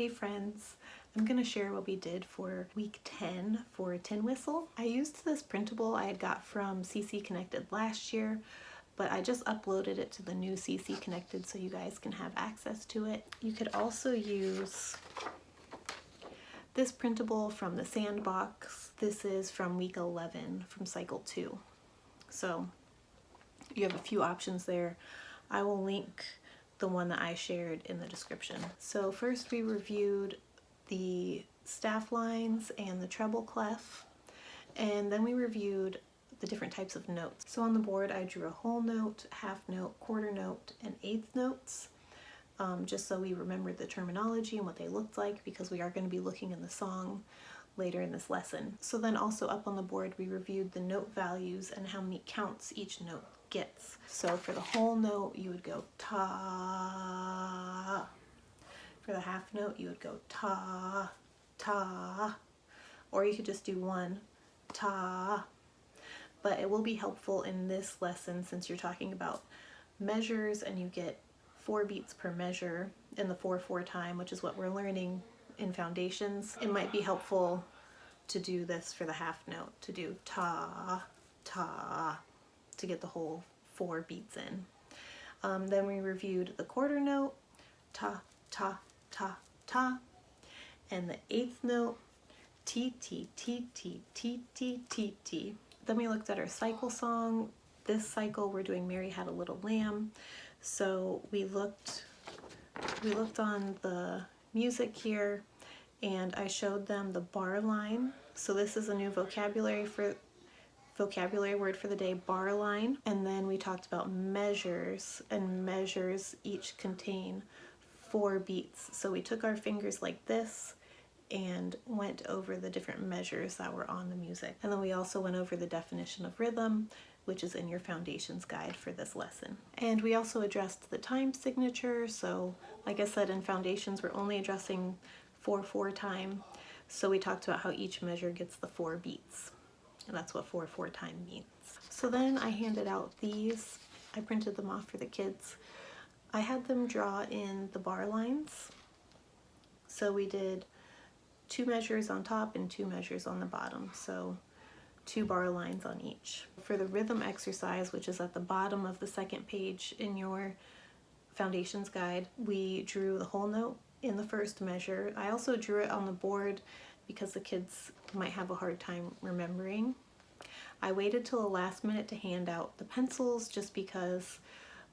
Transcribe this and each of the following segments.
Hey friends, I'm going to share what we did for week 10 for tin whistle. I used this printable I had got from CC Connected last year, but I just uploaded it to the new CC Connected so you guys can have access to it. You could also use this printable from the Sandbox. This is from week 11 from cycle 2. So you have a few options there. I will link the one that I shared in the description. So first we reviewed the staff lines and the treble clef, and then we reviewed the different types of notes. So on the board I drew a whole note, half note, quarter note, and eighth notes, just so we remembered the terminology and what they looked like, because we are going to be looking in the song later in this lesson. So then also up on the board we reviewed the note values and how many counts each note gets. So for the whole note you would go ta. For the half note you would go ta, ta, or you could just do one ta. But it will be helpful in this lesson since you're talking about measures and you get 4 beats per measure in the 4/4 time, which is what we're learning in foundations. It might be helpful to do this for the half note, to do ta, ta, to get the whole 4 beats in. Then we reviewed the quarter note, ta, ta, ta, ta, and the eighth note, t, t, t, t, t, t, t, t. Then we looked at our cycle song. This cycle we're doing Mary Had a Little Lamb. So we looked on the music here, and I showed them the bar line. So this is a new vocabulary word for the day, bar line. And then we talked about measures, and measures each contain 4 beats. So we took our fingers like this and went over the different measures that were on the music. And then we also went over the definition of rhythm, which is in your foundations guide for this lesson. And we also addressed the time signature. So like I said, in foundations we're only addressing 4/4 time. So we talked about how each measure gets the 4 beats. And that's what 4/4 time means. So then I handed out these. I printed them off for the kids. I had them draw in the bar lines. So we did 2 measures on top and 2 measures on the bottom. So 2 bar lines on each. For the rhythm exercise, which is at the bottom of the second page in your foundations guide, we drew the whole note in the first measure. I also drew it on the board because the kids might have a hard time remembering. I waited till the last minute to hand out the pencils just because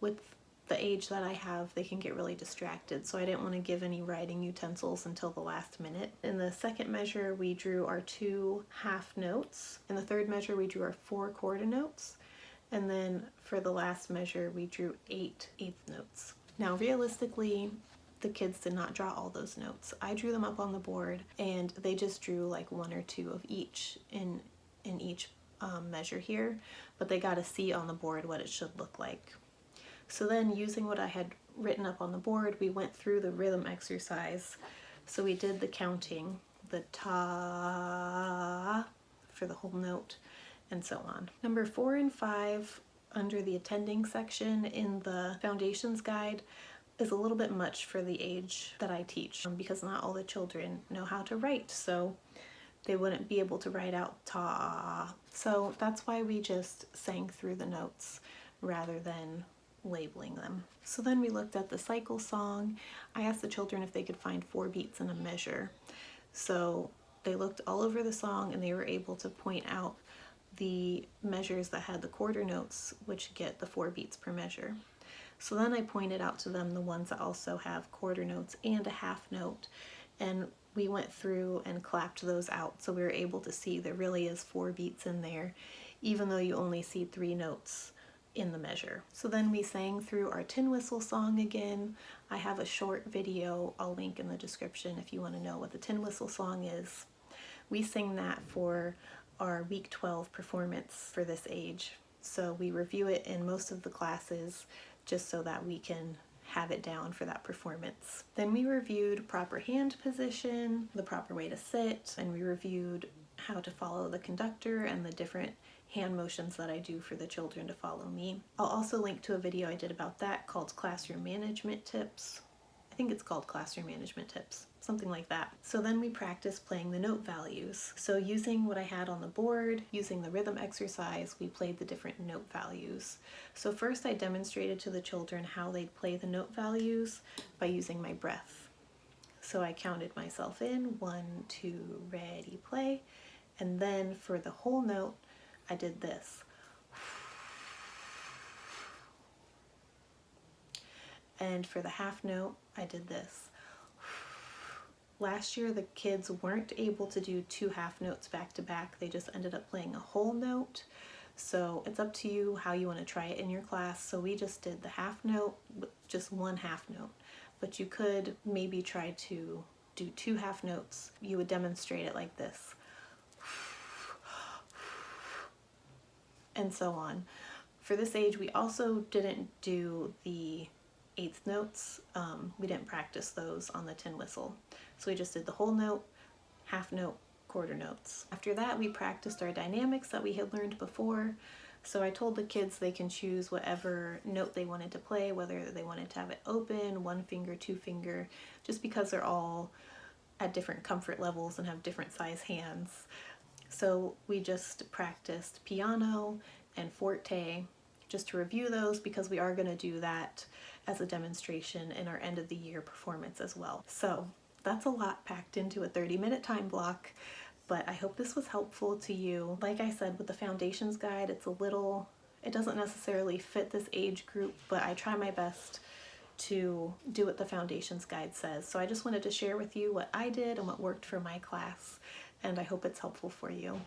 with the age that I have, they can get really distracted, so I didn't want to give any writing utensils until the last minute. In the second measure, we drew our 2 half notes. In the third measure, we drew our 4 quarter notes. And then for the last measure, we drew 8 eighth notes. Now, realistically, the kids did not draw all those notes. I drew them up on the board, and they just drew like 1 or 2 of each in each measure here, but they got to see on the board what it should look like. So then, using what I had written up on the board, we went through the rhythm exercise. So we did the counting, the ta for the whole note, and so on. Number 4 and 5 under the attending section in the foundations guide is a little bit much for the age that I teach, because not all the children know how to write, so they wouldn't be able to write out ta. So that's why we just sang through the notes rather than labeling them. So then we looked at the cycle song. I asked the children if they could find 4 beats in a measure. So they looked all over the song and they were able to point out the measures that had the quarter notes, which get the 4 beats per measure. So then I pointed out to them the ones that also have quarter notes and a half note, and we went through and clapped those out, so we were able to see there really is 4 beats in there, even though you only see 3 notes in the measure. So then we sang through our tin whistle song again. I have a short video I'll link in the description if you want to know what the tin whistle song is. We sing that for our week 12 performance for this age. So we review it in most of the classes just so that we can have it down for that performance. Then we reviewed proper hand position, the proper way to sit, and we reviewed how to follow the conductor and the different hand motions that I do for the children to follow me. I'll also link to a video I did about that called Classroom Management Tips. I think it's called Classroom Management Tips. something like that. So then we practiced playing the note values. So using what I had on the board, using the rhythm exercise, we played the different note values. So first I demonstrated to the children how they'd play the note values by using my breath. So I counted myself in, 1, 2, ready, play. And then for the whole note, I did this. And for the half note, I did this. Last year, the kids weren't able to do 2 half notes back to back. They just ended up playing a whole note. So it's up to you how you want to try it in your class. So we just did the half note with just 1 half note. But you could maybe try to do 2 half notes. You would demonstrate it like this. And so on. For this age, we also didn't do the 8th notes. We didn't practice those on the tin whistle. So we just did the whole note, half note, quarter notes. After that, we practiced our dynamics that we had learned before. So I told the kids they can choose whatever note they wanted to play, whether they wanted to have it open, 1 finger, 2 finger, just because they're all at different comfort levels and have different size hands. So we just practiced piano and forte, just to review those, because we are going to do that as a demonstration in our end of the year performance as well. So that's a lot packed into a 30-minute time block, but I hope this was helpful to you. Like I said, with the foundations guide, it doesn't necessarily fit this age group, but I try my best to do what the foundations guide says. So I just wanted to share with you what I did and what worked for my class, and I hope it's helpful for you.